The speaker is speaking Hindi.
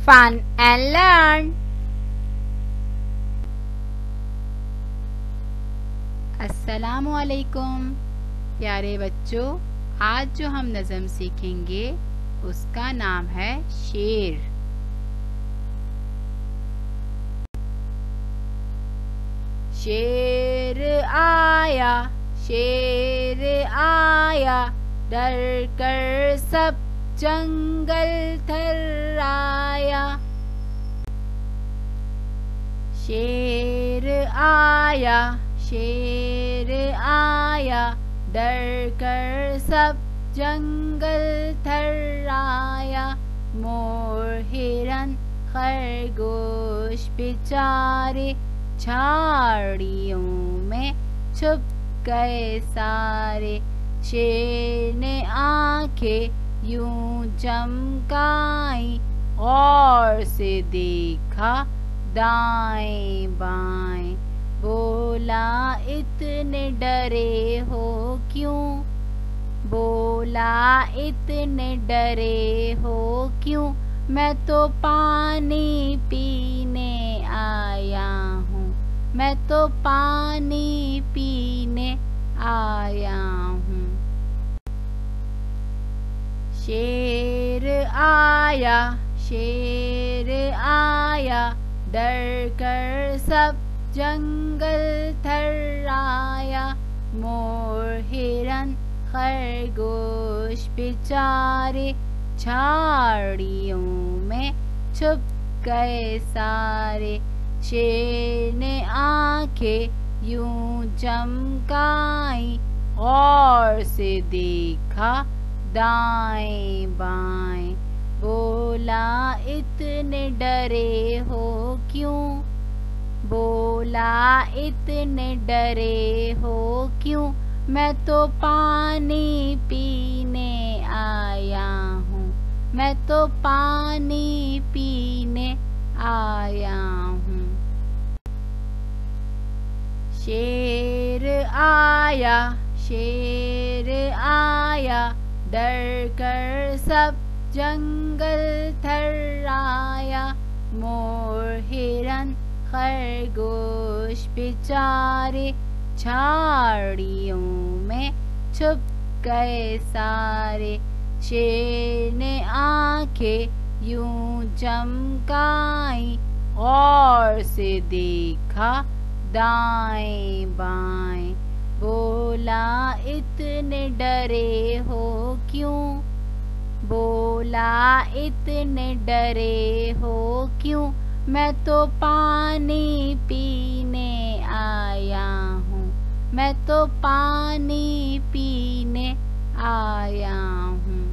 fun and learn. अस्सलामु अलैकुम प्यारे बच्चों, आज जो हम नज़म सीखेंगे उसका नाम है शेर। शेर आया, डर कर सब जंगल थर्राया। शेर आया, डर कर सब जंगल थर्राया। मोर हिरन खरगोश बेचारे झाड़ियों में छुप गए सारे। शेर ने आंखें यूं चमकाई, गौर से देखा दाएं बाएं। बोला इतने डरे हो क्यों, बोला इतने डरे हो क्यों। मैं तो पानी पीने आया हूँ, मैं तो पानी पीने आया हूँ। शेर आया, डर कर सब जंगल थर्राया। मोर हिरन खरगोश बेचारे झाड़ियों में छुप गए सारे। शेर ने आंखें यूं चमकाई, गौर से देखा दाएं बाएं। बोला इतने डरे हो क्यों, बोला इतने डरे हो क्यों। मैं तो पानी पीने आया हूँ, मैं तो पानी पीने आया हूँ। शेर आया, डर कर सब जंगल थर्राया। मोर हिरन खरगोश बेचारे झाड़ियों में छुप गए सारे। शेर ने आंखें यूं चमकाई, गौर से देखा दाएं बाएं। बोला इतने डरे हो क्यों, बोला इतने डरे हो क्यों। मैं तो पानी पीने आया हूँ, मैं तो पानी पीने आया हूँ।